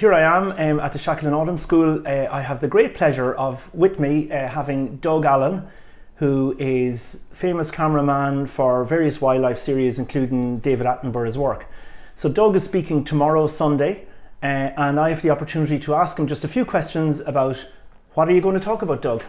Here I am at the Shackleton Autumn School. I have the great pleasure of, with me, having Doug Allan, who is famous cameraman for various wildlife series, including David Attenborough's work. So Doug is speaking tomorrow, Sunday, and I have the opportunity to ask him just a few questions about what are you going to talk about, Doug?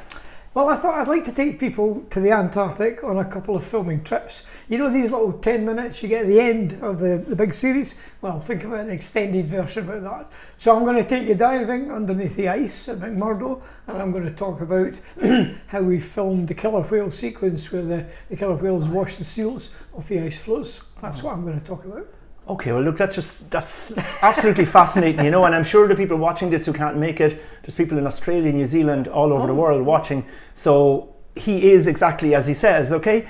Well, I thought I'd like to take people to the Antarctic on a couple of filming trips. You know these little 10 minutes you get at the end of the big series? Well, think of it, an extended version about that. So I'm going to take you diving underneath the ice at McMurdo, and I'm going to talk about how we filmed the killer whale sequence where the killer whales wash the seals off the ice floes. That's what I'm going to talk about. Okay, well look, that's absolutely fascinating, you know, and I'm sure the people watching this who can't make it, there's people in Australia, New Zealand, all over the world watching, so he is exactly as he says, okay?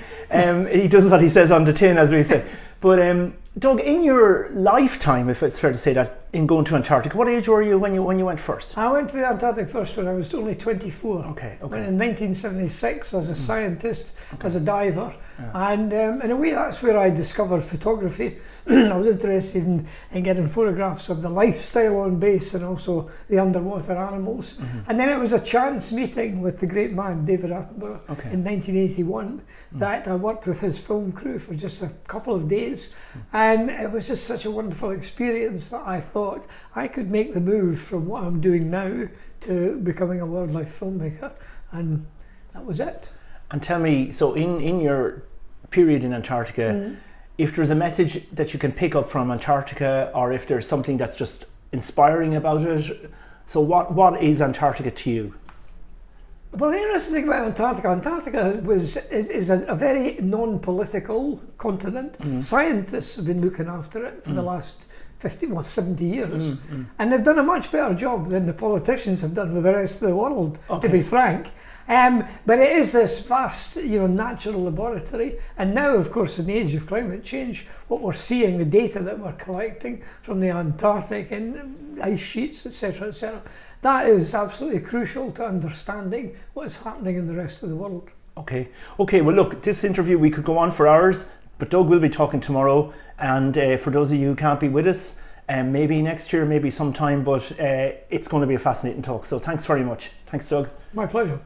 He does what he says on the tin, as we say. But Doug, in your lifetime, if it's fair to say that, in going to Antarctica, what age were you when you went first? I went to the Antarctic first when I was only 24. Okay. Went in 1976 as a scientist, as a diver, and in a way that's where I discovered photography. I was interested in getting photographs of the lifestyle on base and also the underwater animals. And then it was a chance meeting with the great man David Attenborough in 1981 that I worked with his film crew for just a couple of days, and it was just such a wonderful experience that I thought I could make the move from what I'm doing now to becoming a wildlife filmmaker, and that was it. And tell me, so in your period in Antarctica, if there's a message that you can pick up from Antarctica, or if there's something that's just inspiring about it, so what is Antarctica to you? Well, the interesting thing about Antarctica is a very non-political continent. Scientists have been looking after it for the last 70 years, and they've done a much better job than the politicians have done with the rest of the world, to be frank. But it is this vast, natural laboratory, and now, of course, in the age of climate change, what we're seeing, the data that we're collecting from the Antarctic and ice sheets, etc., that is absolutely crucial to understanding what is happening in the rest of the world. Okay. Well, look, this interview we could go on for hours, but Doug will be talking tomorrow, and for those of you who can't be with us, maybe next year, maybe sometime, but it's going to be a fascinating talk. So thanks very much. Thanks, Doug. My pleasure.